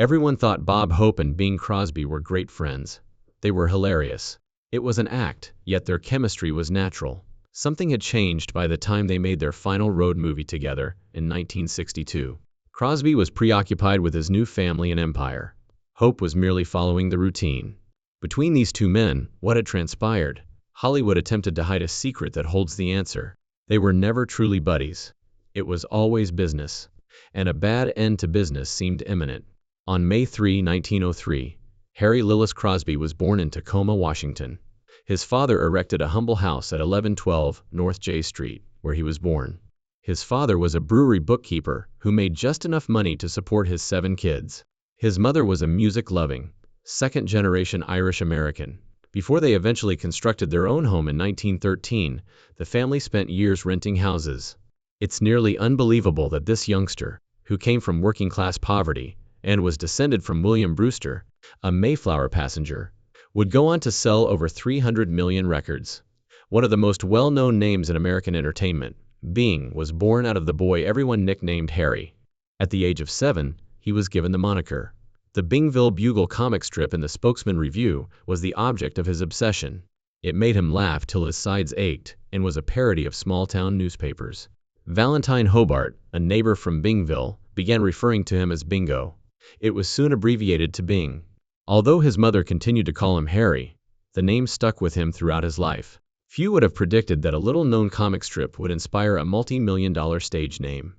Everyone thought Bob Hope and Bing Crosby were great friends. They were hilarious. It was an act, yet their chemistry was natural. Something had changed by the time they made their final road movie together in 1962. Crosby was preoccupied with his new family and empire. Hope was merely following the routine. Between these two men, what had transpired? Hollywood attempted to hide a secret that holds the answer. They were never truly buddies. It was always business. And a bad end to business seemed imminent. On May 3, 1903, Harry Lillis Crosby was born in Tacoma, Washington. His father erected a humble house at 1112 North J Street, where he was born. His father was a brewery bookkeeper who made just enough money to support his 7 kids. His mother was a music-loving, second-generation Irish-American. Before they eventually constructed their own home in 1913, the family spent years renting houses. It's nearly unbelievable that this youngster, who came from working-class poverty and was descended from William Brewster, a Mayflower passenger, would go on to sell over 300 million records. One of the most well-known names in American entertainment, Bing, was born out of the boy everyone nicknamed Harry. At the age of 7, he was given the moniker. The Bingville Bugle comic strip in the Spokesman Review was the object of his obsession. It made him laugh till his sides ached and was a parody of small-town newspapers. Valentine Hobart, a neighbor from Bingville, began referring to him as Bingo. It was soon abbreviated to Bing. Although his mother continued to call him Harry, the name stuck with him throughout his life. Few would have predicted that a little-known comic strip would inspire a multi-million-dollar stage name.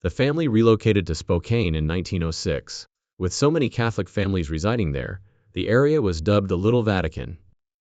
The family relocated to Spokane in 1906. With so many Catholic families residing there, the area was dubbed the Little Vatican.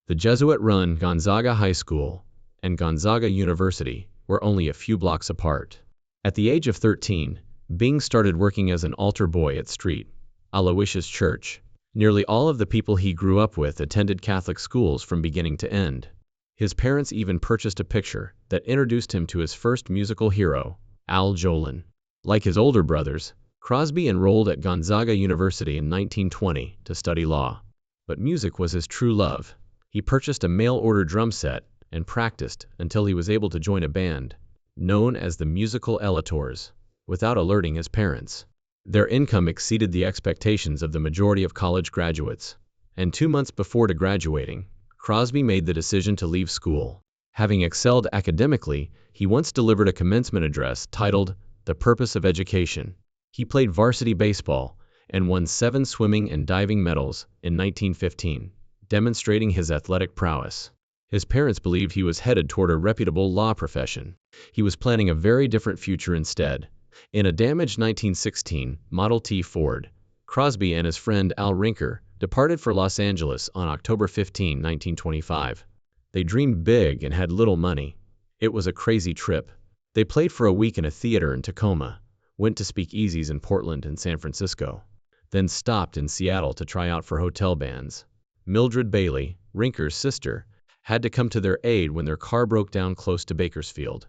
The Jesuit-run Gonzaga High School and Gonzaga University were only a few blocks apart. At the age of 13, Bing started working as an altar boy at St. Aloysius Church. Nearly all of the people he grew up with attended Catholic schools from beginning to end. His parents even purchased a picture that introduced him to his first musical hero, Al Jolin. Like his older brothers, Crosby enrolled at Gonzaga University in 1920 to study law. But music was his true love. He purchased a mail-order drum set and practiced until he was able to join a band, known as the Musical Elators, without alerting his parents. Their income exceeded the expectations of the majority of college graduates, and 2 months before graduating, Crosby made the decision to leave school. Having excelled academically, he once delivered a commencement address titled The Purpose of Education. He played varsity baseball and won 7 swimming and diving medals in 1915, demonstrating his athletic prowess. His parents believed he was headed toward a reputable law profession. He was planning a very different future instead. In a damaged 1916 Model T Ford, Crosby and his friend Al Rinker departed for Los Angeles on October 15, 1925. They dreamed big and had little money. It was a crazy trip. They played for a week in a theater in Tacoma, went to speakeasies in Portland and San Francisco, then stopped in Seattle to try out for hotel bands. Mildred Bailey, Rinker's sister, had to come to their aid when their car broke down close to Bakersfield.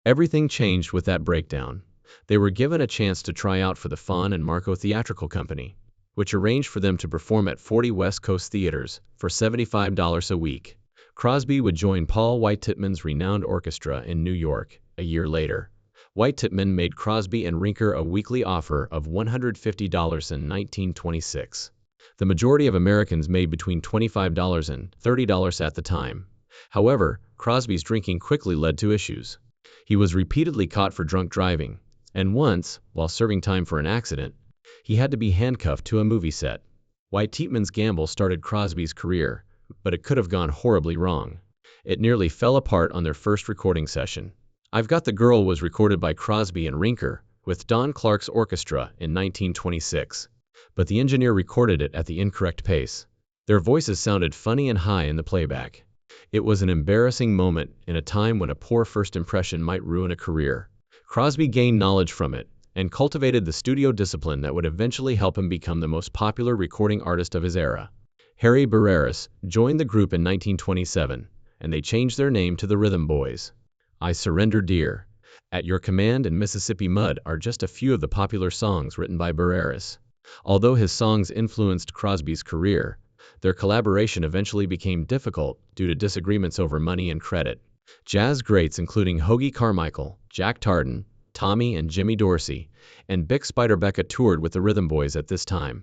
Everything changed with that breakdown. They were given a chance to try out for the Fawn and Marco Theatrical Company, which arranged for them to perform at 40 West Coast theaters for $75 a week. Crosby would join Paul White-Titman's renowned orchestra in New York a year later. White-Titman made Crosby and Rinker a weekly offer of $150 in 1926. The majority of Americans made between $25 and $30 at the time. However, Crosby's drinking quickly led to issues. He was repeatedly caught for drunk driving, and once, while serving time for an accident, he had to be handcuffed to a movie set. White-Titman's gamble started Crosby's career, but it could have gone horribly wrong. It nearly fell apart on their first recording session. I've Got the Girl was recorded by Crosby and Rinker with Don Clark's orchestra in 1926, but the engineer recorded it at the incorrect pace. Their voices sounded funny and high in the playback. It was an embarrassing moment in a time when a poor first impression might ruin a career. Crosby gained knowledge from it and cultivated the studio discipline that would eventually help him become the most popular recording artist of his era. Harry Barreras joined the group in 1927, and they changed their name to the Rhythm Boys. I Surrender Dear, At Your Command, and Mississippi Mud are just a few of the popular songs written by Barreras. Although his songs influenced Crosby's career, their collaboration eventually became difficult due to disagreements over money and credit. Jazz greats including Hoagy Carmichael, Jack Tarden, Tommy and Jimmy Dorsey, and Bix Beiderbecke toured with the Rhythm Boys at this time.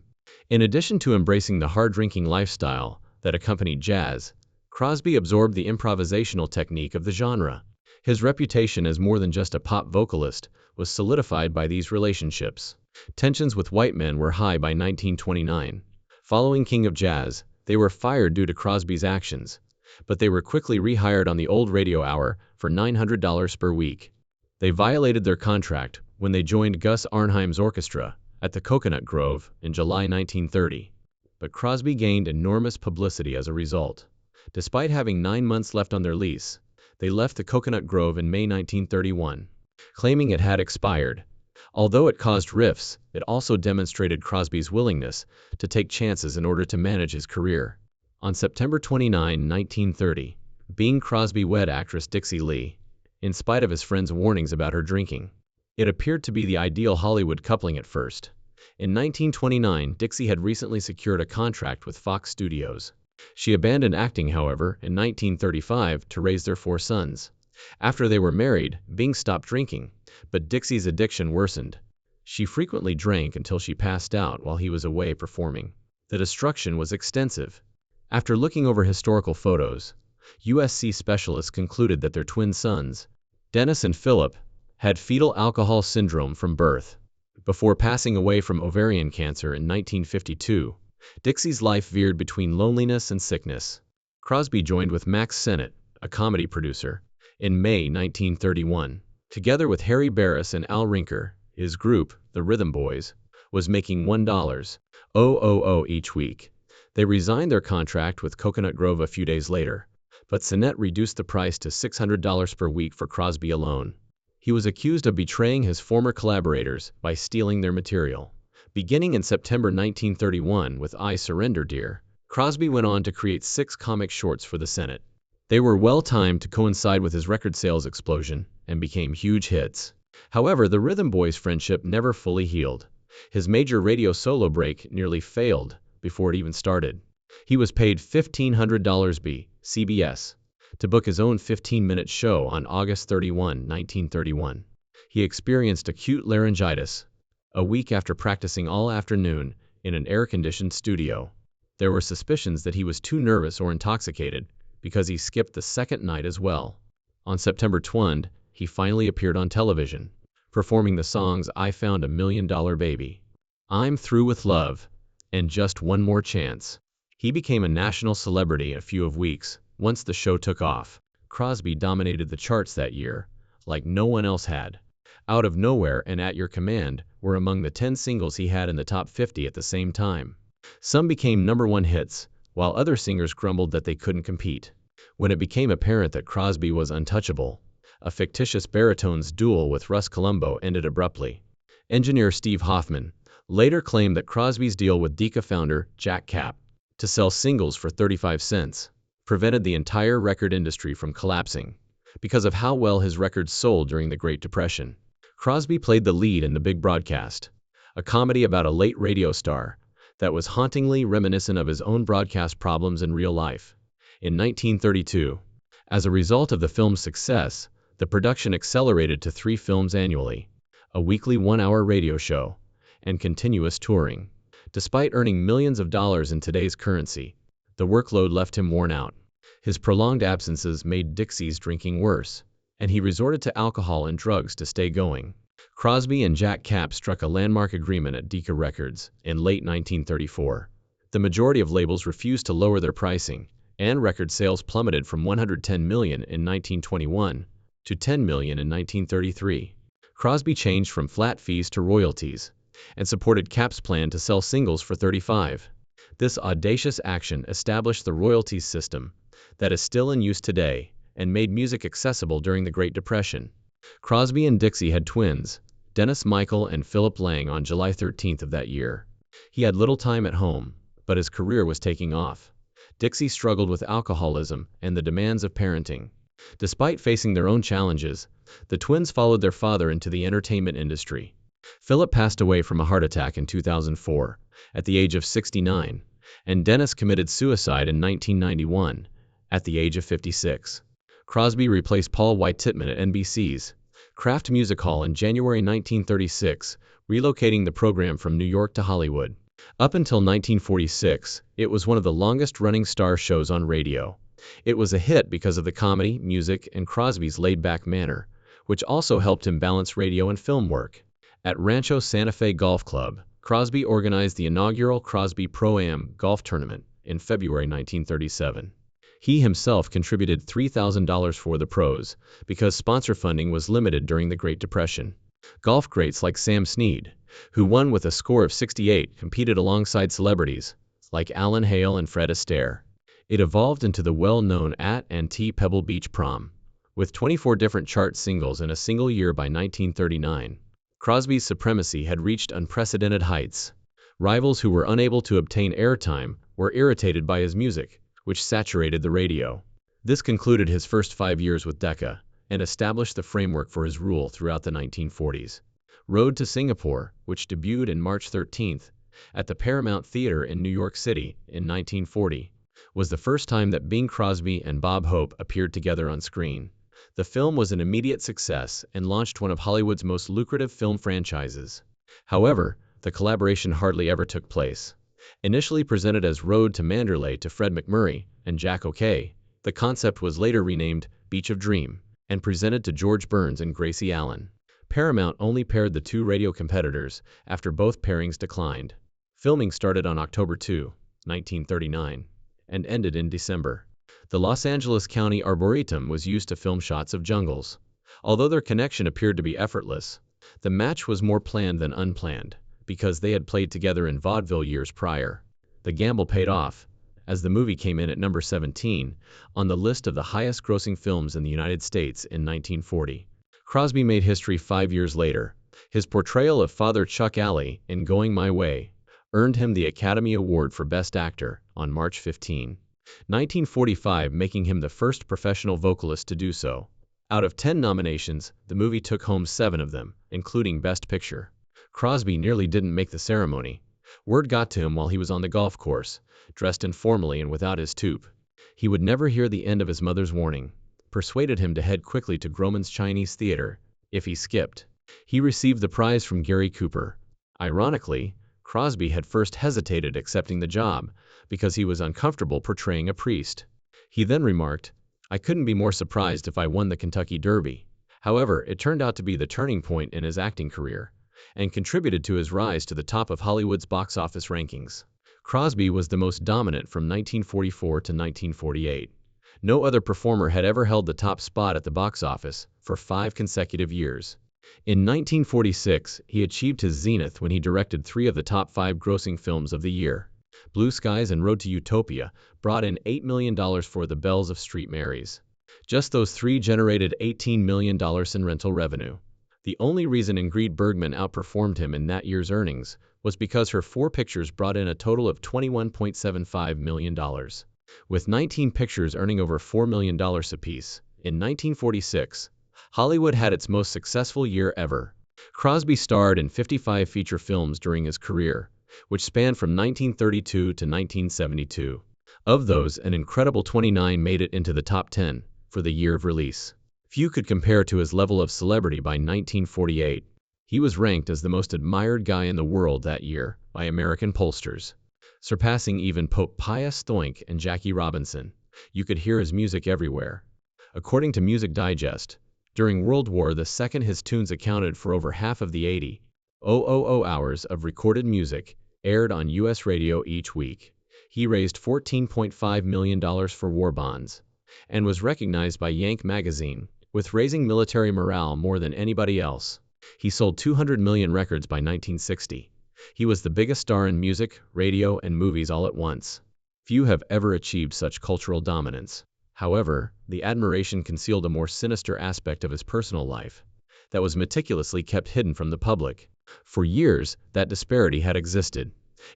In addition to embracing the hard-drinking lifestyle that accompanied jazz, Crosby absorbed the improvisational technique of the genre. His reputation as more than just a pop vocalist was solidified by these relationships. Tensions with white men were high by 1929. Following King of Jazz, they were fired due to Crosby's actions, but they were quickly rehired on the old radio hour for $900 per week. They violated their contract when they joined Gus Arnheim's orchestra at the Coconut Grove in July 1930, but Crosby gained enormous publicity as a result. Despite having 9 months left on their lease, they left the Coconut Grove in May 1931, claiming it had expired. Although it caused rifts, it also demonstrated Crosby's willingness to take chances in order to manage his career. On September 29, 1930, Bing Crosby wed actress Dixie Lee, in spite of his friends' warnings about her drinking. It appeared to be the ideal Hollywood coupling at first. In 1929, Dixie had recently secured a contract with Fox Studios. She abandoned acting, however, in 1935 to raise their 4 sons. After they were married, Bing stopped drinking, but Dixie's addiction worsened. She frequently drank until she passed out while he was away performing. The destruction was extensive. After looking over historical photos, USC specialists concluded that their twin sons, Dennis and Philip, had fetal alcohol syndrome from birth. Before passing away from ovarian cancer in 1952, Dixie's life veered between loneliness and sickness. Crosby joined with Max Sennett, a comedy producer, in May 1931. Together with Harry Barris and Al Rinker, his group, the Rhythm Boys, was making $1,000 each week. They resigned their contract with Coconut Grove a few days later, but Sennett reduced the price to $600 per week for Crosby alone. He was accused of betraying his former collaborators by stealing their material. Beginning in September 1931 with I Surrender Dear, Crosby went on to create 6 comic shorts for the Sennett. They were well-timed to coincide with his record sales explosion and became huge hits. However, the Rhythm Boys' friendship never fully healed. His major radio solo break nearly failed before it even started. He was paid $1,500 by CBS to book his own 15-minute show on August 31, 1931. He experienced acute laryngitis a week after practicing all afternoon in an air-conditioned studio. There were suspicions that he was too nervous or intoxicated because he skipped the second night as well. On September 20, he finally appeared on television, performing the songs I Found a $1 Million Baby, I'm Through with Love, and Just One More Chance. He became a national celebrity in a few weeks once the show took off. Crosby dominated the charts that year, like no one else had. Out of Nowhere and At Your Command were among the 10 singles he had in the top 50 at the same time. Some became #1 hits, while other singers grumbled that they couldn't compete. When it became apparent that Crosby was untouchable, a fictitious baritone's duel with Russ Columbo ended abruptly. Engineer Steve Hoffman later claimed that Crosby's deal with Decca founder Jack Kapp to sell singles for 35 cents prevented the entire record industry from collapsing because of how well his records sold during the Great Depression. Crosby played the lead in The Big Broadcast, a comedy about a late radio star that was hauntingly reminiscent of his own broadcast problems in real life. In 1932, as a result of the film's success, the production accelerated to 3 films annually, a weekly 1-hour radio show, and continuous touring. Despite earning millions of dollars in today's currency, the workload left him worn out. His prolonged absences made Dixie's drinking worse, and he resorted to alcohol and drugs to stay going. Crosby and Jack Kapp struck a landmark agreement at Decca Records in late 1934. The majority of labels refused to lower their pricing, and record sales plummeted from 110 million in 1921 to 10 million in 1933. Crosby changed from flat fees to royalties and supported Kapp's plan to sell singles for 35. This audacious action established the royalties system that is still in use today and made music accessible during the Great Depression. Crosby and Dixie had twins, Dennis Michael and Philip Lang, on July 13th of that year. He had little time at home, but his career was taking off. Dixie struggled with alcoholism and the demands of parenting. Despite facing their own challenges, the twins followed their father into the entertainment industry. Philip passed away from a heart attack in 2004, at the age of 69, and Dennis committed suicide in 1991, at the age of 56. Crosby replaced Paul White Titman at NBC's Kraft Music Hall in January 1936, relocating the program from New York to Hollywood. Up until 1946, it was one of the longest-running star shows on radio. It was a hit because of the comedy, music, and Crosby's laid-back manner, which also helped him balance radio and film work. At Rancho Santa Fe Golf Club, Crosby organized the inaugural Crosby Pro-Am golf tournament in February 1937. He himself contributed $3,000 for the pros because sponsor funding was limited during the Great Depression. Golf greats like Sam Snead, who won with a score of 68, competed alongside celebrities like Alan Hale and Fred Astaire. It evolved into the well-known @&T Pebble Beach Prom, with 24 different chart singles in a single year by 1939. Crosby's supremacy had reached unprecedented heights. Rivals who were unable to obtain airtime were irritated by his music, which saturated the radio. This concluded his first 5 years with Decca and established the framework for his rule throughout the 1940s. Road to Singapore, which debuted in March 13 at the Paramount Theater in New York City in 1940, was the first time that Bing Crosby and Bob Hope appeared together on screen. The film was an immediate success and launched one of Hollywood's most lucrative film franchises. However, the collaboration hardly ever took place. Initially presented as Road to Mandalay to Fred McMurray and Jack O'Kay, the concept was later renamed Beach of Dream and presented to George Burns and Gracie Allen. Paramount only paired the two radio competitors after both pairings declined. Filming started on October 2, 1939, and ended in December. The Los Angeles County Arboretum was used to film shots of jungles. Although their connection appeared to be effortless, the match was more planned than unplanned, because they had played together in vaudeville years prior. The gamble paid off, as the movie came in at number 17 on the list of the highest-grossing films in the United States in 1940. Crosby made history 5 years later. His portrayal of Father Chuck Alley in Going My Way earned him the Academy Award for Best Actor on March 15, 1945, making him the first professional vocalist to do so. Out of 10 nominations, the movie took home 7 of them, including Best Picture. Crosby nearly didn't make the ceremony. Word got to him while he was on the golf course, dressed informally and without his toupee. He would never hear the end of his mother's warning, persuaded him to head quickly to Grauman's Chinese Theater if he skipped. He received the prize from Gary Cooper. Ironically, Crosby had first hesitated accepting the job because he was uncomfortable portraying a priest. He then remarked, "I couldn't be more surprised if I won the Kentucky Derby." However, it turned out to be the turning point in his acting career and contributed to his rise to the top of Hollywood's box office rankings. Crosby was the most dominant from 1944 to 1948. No other performer had ever held the top spot at the box office for 5 consecutive years. In 1946, he achieved his zenith when he directed 3 of the top 5 grossing films of the year. Blue Skies and Road to Utopia brought in $8 million for The Bells of St. Mary's. Just those 3 generated $18 million in rental revenue. The only reason Ingrid Bergman outperformed him in that year's earnings was because her 4 pictures brought in a total of $21.75 million. With 19 pictures earning over $4 million apiece, in 1946, Hollywood had its most successful year ever. Crosby starred in 55 feature films during his career, which spanned from 1932 to 1972. Of those, an incredible 29 made it into the top 10 for the year of release. Few could compare to his level of celebrity by 1948. He was ranked as the most admired guy in the world that year by American pollsters, surpassing even Pope Pius X and Jackie Robinson. You could hear his music everywhere. According to Music Digest, during World War II, his tunes accounted for over half of the 80,000 hours of recorded music aired on U.S. radio each week. He raised $14.5 million for war bonds and was recognized by Yank magazine with raising military morale more than anybody else. He sold 200 million records by 1960. He was the biggest star in music, radio, and movies all at once. Few have ever achieved such cultural dominance. However, the admiration concealed a more sinister aspect of his personal life that was meticulously kept hidden from the public. For years, that disparity had existed.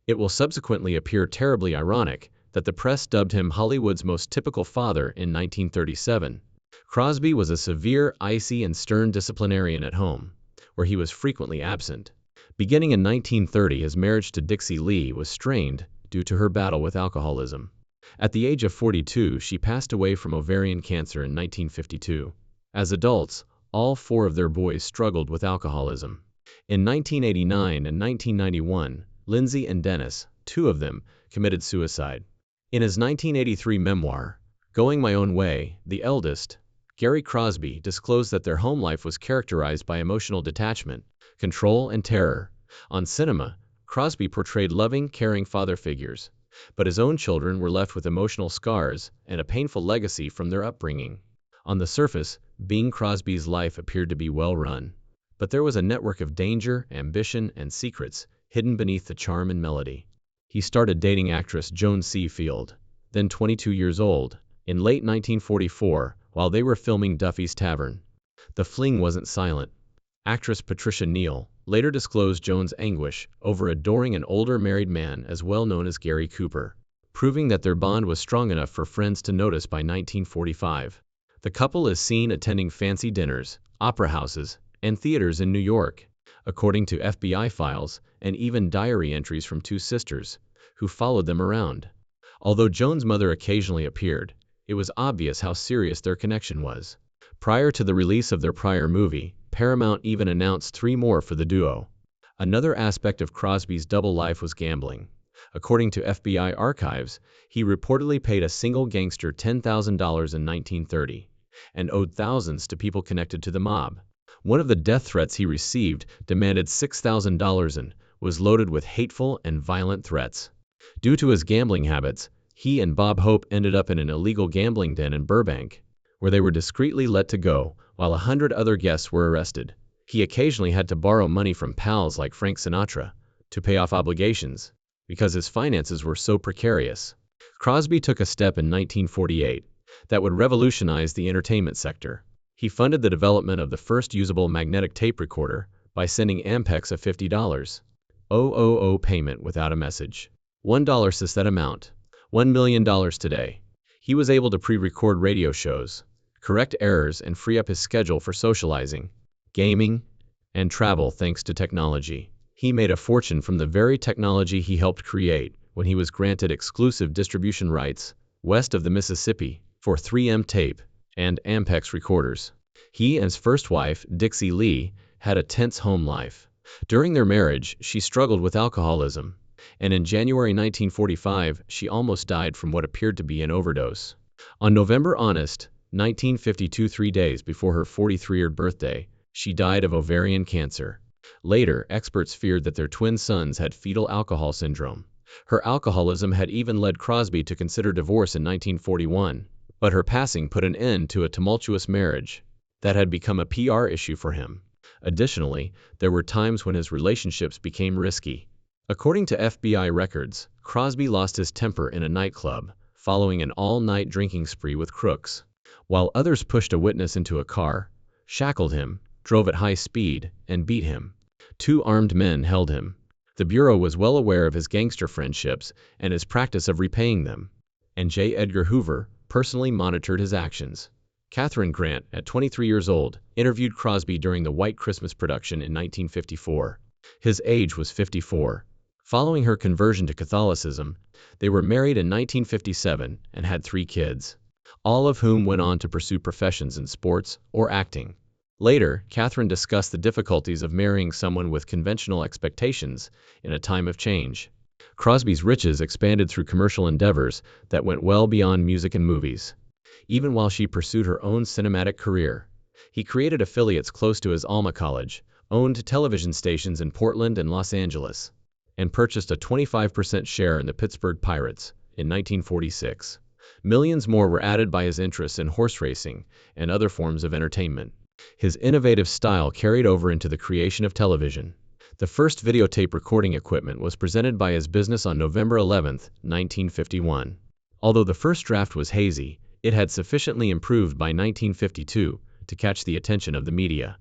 It will subsequently appear terribly ironic that the press dubbed him Hollywood's most typical father in 1937. Crosby was a severe, icy, and stern disciplinarian at home, where he was frequently absent. Beginning in 1930, his marriage to Dixie Lee was strained due to her battle with alcoholism. At the age of 42, she passed away from ovarian cancer in 1952. As adults, all 4 of their boys struggled with alcoholism. In 1989 and 1991, Lindsay and Dennis, two of them, committed suicide. In his 1983 memoir, Going My Own Way, the eldest, Gary Crosby, disclosed that their home life was characterized by emotional detachment, control, and terror. On cinema, Crosby portrayed loving, caring father figures, but his own children were left with emotional scars and a painful legacy from their upbringing. On the surface, Bing Crosby's life appeared to be well run, but there was a network of danger, ambition, and secrets hidden beneath the charm and melody. He started dating actress Joan C. Field, then 22 years old, in late 1944 while they were filming Duffy's Tavern. The fling wasn't silent. Actress Patricia Neal later disclosed Joan's anguish over adoring an older married man as well known as Gary Cooper, proving that their bond was strong enough for friends to notice by 1945. The couple is seen attending fancy dinners, opera houses, and theaters in New York, according to FBI files and even diary entries from two sisters, who followed them around. Although Joan's mother occasionally appeared, it was obvious how serious their connection was. Prior to the release of their prior movie, Paramount even announced 3 more for the duo. Another aspect of Crosby's double life was gambling. According to FBI archives, he reportedly paid a single gangster $10,000 in 1930 and owed thousands to people connected to the mob. One of the death threats he received demanded $6,000 and was loaded with hateful and violent threats. Due to his gambling habits, he and Bob Hope ended up in an illegal gambling den in Burbank, where they were discreetly let to go while 100 other guests were arrested. He occasionally had to borrow money from pals like Frank Sinatra to pay off obligations because his finances were so precarious. Crosby took a step in 1948 that would revolutionize the entertainment sector. He funded the development of the first usable magnetic tape recorder by sending Ampex a $50,000 payment without a message. $1 says that amount. $1 million today. He was able to pre-record radio shows, correct errors, and free up his schedule for socializing, gaming, and travel thanks to technology. He made a fortune from the very technology he helped create when he was granted exclusive distribution rights west of the Mississippi for 3M tape and Ampex recorders. He and his first wife, Dixie Lee, had a tense home life. During their marriage, she struggled with alcoholism, and in January 1945, she almost died from what appeared to be an overdose. On November 1952, 3 days before her 43rd birthday, she died of ovarian cancer. Later, experts feared that their twin sons had fetal alcohol syndrome. Her alcoholism had even led Crosby to consider divorce in 1941, but her passing put an end to a tumultuous marriage that had become a PR issue for him. Additionally, there were times when his relationships became risky. According to FBI records, Crosby lost his temper in a nightclub following an all-night drinking spree with crooks. While others pushed a witness into a car, shackled him, drove at high speed, and beat him. 2 armed men held him. The Bureau was well aware of his gangster friendships and his practice of repaying them, and J. Edgar Hoover personally monitored his actions. Katharine Grant, at 23 years old, interviewed Crosby during the White Christmas production in 1954. His age was 54. Following her conversion to Catholicism, they were married in 1957 and had 3 kids, all of whom went on to pursue professions in sports or acting. Later, Katharine discussed the difficulties of marrying someone with conventional expectations in a time of change. Crosby's riches expanded through commercial endeavors that went well beyond music and movies. Even while she pursued her own cinematic career, he created affiliates close to his alma college, owned television stations in Portland and Los Angeles, and purchased a 25% share in the Pittsburgh Pirates in 1946. Millions more were added by his interests in horse racing and other forms of entertainment. His innovative style carried over into the creation of television. The first videotape recording equipment was presented by his business on November 11, 1951. Although the first draft was hazy, it had sufficiently improved by 1952 to catch the attention of the media.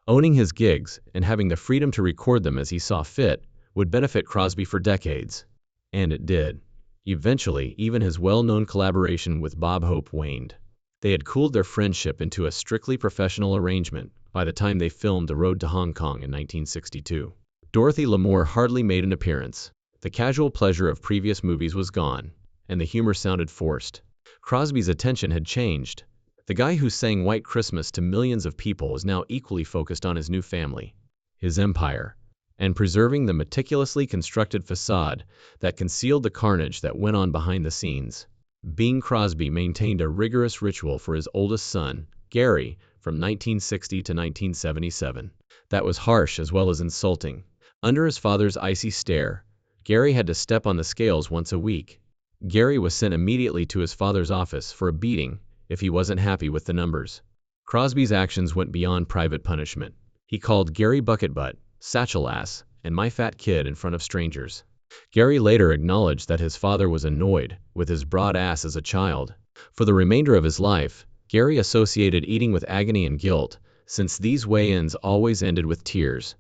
Owning his gigs and having the freedom to record them as he saw fit would benefit Crosby for decades. And it did. Eventually, even his well-known collaboration with Bob Hope waned. They had cooled their friendship into a strictly professional arrangement by the time they filmed The Road to Hong Kong in 1962. Dorothy Lamour hardly made an appearance. The casual pleasure of previous movies was gone, and the humor sounded forced. Crosby's attention had changed. The guy who sang White Christmas to millions of people was now equally focused on his new family, his empire, and preserving the meticulously constructed facade that concealed the carnage that went on behind the scenes. Bing Crosby maintained a rigorous ritual for his oldest son, Gary, from 1960 to 1977. That was harsh as well as insulting. Under his father's icy stare, Gary had to step on the scales once a week. Gary was sent immediately to his father's office for a beating if he wasn't happy with the numbers. Crosby's actions went beyond private punishment. He called Gary Bucketbutt, Satchel Ass, and My Fat Kid in front of strangers. Gary later acknowledged that his father was annoyed with his broad ass as a child. For the remainder of his life, Gary associated eating with agony and guilt, since these weigh-ins always ended with tears.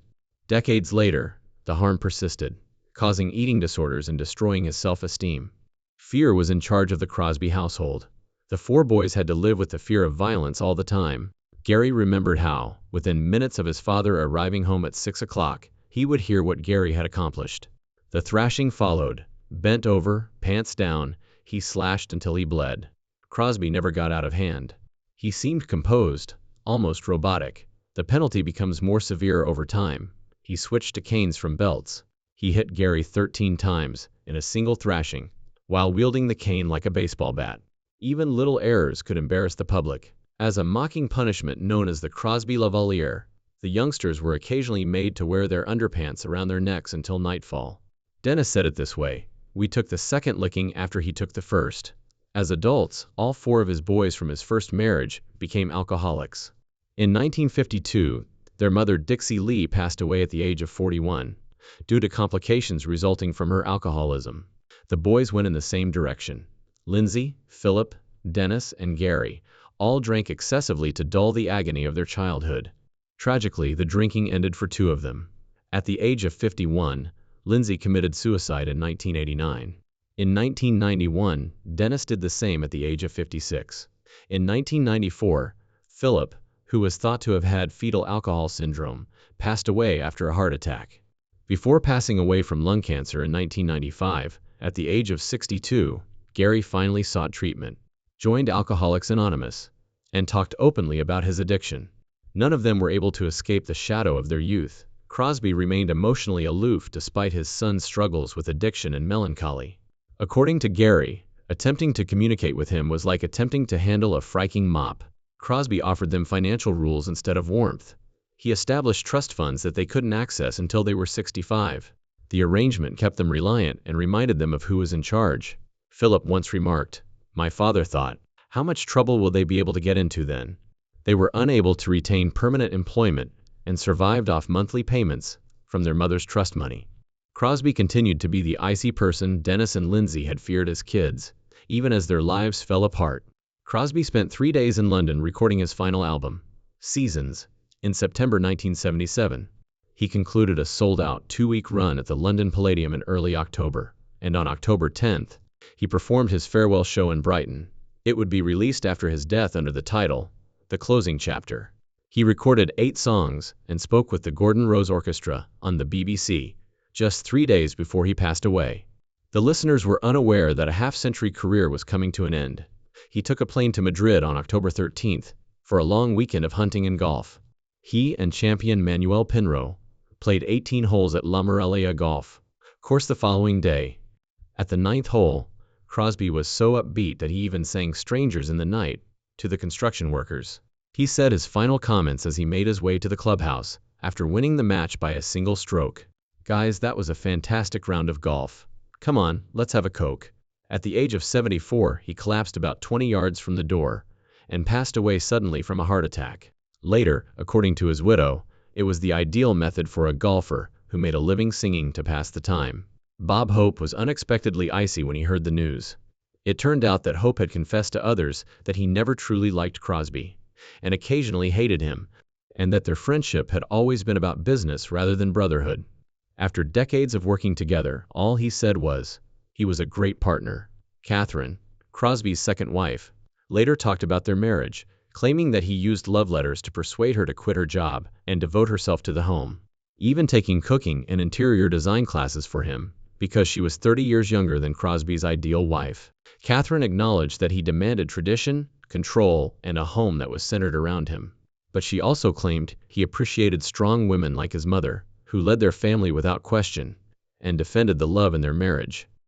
Decades later, the harm persisted, causing eating disorders and destroying his self-esteem. Fear was in charge of the Crosby household. The four boys had to live with the fear of violence all the time. Gary remembered how, within minutes of his father arriving home at 6 o'clock, he would hear what Gary had accomplished. The thrashing followed. Bent over, pants down, he slashed until he bled. Crosby never got out of hand. He seemed composed, almost robotic. The penalty becomes more severe over time. He switched to canes from belts. He hit Gary 13 times in a single thrashing, while wielding the cane like a baseball bat. Even little errors could embarrass the public. As a mocking punishment known as the Crosby Lavalier, the youngsters were occasionally made to wear their underpants around their necks until nightfall. Dennis said it this way: "We took the second licking after he took the first." As adults, all four of his boys from his first marriage became alcoholics. In 1952, their mother Dixie Lee passed away at the age of 41, due to complications resulting from her alcoholism. The boys went in the same direction. Lindsay, Philip, Dennis, and Gary all drank excessively to dull the agony of their childhood. Tragically, the drinking ended for two of them. At the age of 51, Lindsay committed suicide in 1989. In 1991, Dennis did the same at the age of 56. In 1994, Philip, who was thought to have had fetal alcohol syndrome, passed away after a heart attack. Before passing away from lung cancer in 1995, at the age of 62, Gary finally sought treatment, joined Alcoholics Anonymous, and talked openly about his addiction. None of them were able to escape the shadow of their youth. Crosby remained emotionally aloof despite his son's struggles with addiction and melancholy. According to Gary, attempting to communicate with him was like attempting to handle a frightening mop. Crosby offered them financial rules instead of warmth. He established trust funds that they couldn't access until they were 65. The arrangement kept them reliant and reminded them of who was in charge. Philip once remarked, "My father thought, how much trouble will they be able to get into then?" They were unable to retain permanent employment and survived off monthly payments from their mother's trust money. Crosby continued to be the icy person Dennis and Lindsay had feared as kids, even as their lives fell apart. Crosby spent 3 days in London recording his final album, Seasons, in September 1977. He concluded a sold-out 2-week run at the London Palladium in early October, and on October 10th, he performed his farewell show in Brighton. It would be released after his death under the title, The Closing Chapter. He recorded 8 songs and spoke with the Gordon Rose Orchestra on the BBC just 3 days before he passed away. The listeners were unaware that a half-century career was coming to an end. He took a plane to Madrid on October 13th for a long weekend of hunting and golf. He and champion Manuel Pinro played 18 holes at La Moraleja Golf Course the following day. At the 9th hole, Crosby was so upbeat that he even sang Strangers in the Night to the construction workers. He said his final comments as he made his way to the clubhouse after winning the match by a single stroke: "Guys, that was a fantastic round of golf. Come on, let's have a Coke." At the age of 74, he collapsed about 20 yards from the door and passed away suddenly from a heart attack. Later, according to his widow, it was the ideal method for a golfer who made a living singing to pass the time. Bob Hope was unexpectedly icy when he heard the news. It turned out that Hope had confessed to others that he never truly liked Crosby, and occasionally hated him, and that their friendship had always been about business rather than brotherhood. After decades of working together, all he said was, he was a great partner. Catherine, Crosby's second wife, later talked about their marriage, claiming that he used love letters to persuade her to quit her job and devote herself to the home, even taking cooking and interior design classes for him, because she was 30 years younger than Crosby's ideal wife. Catherine acknowledged that he demanded tradition, control, and a home that was centered around him. But she also claimed he appreciated strong women like his mother, who led their family without question and defended the love in their marriage.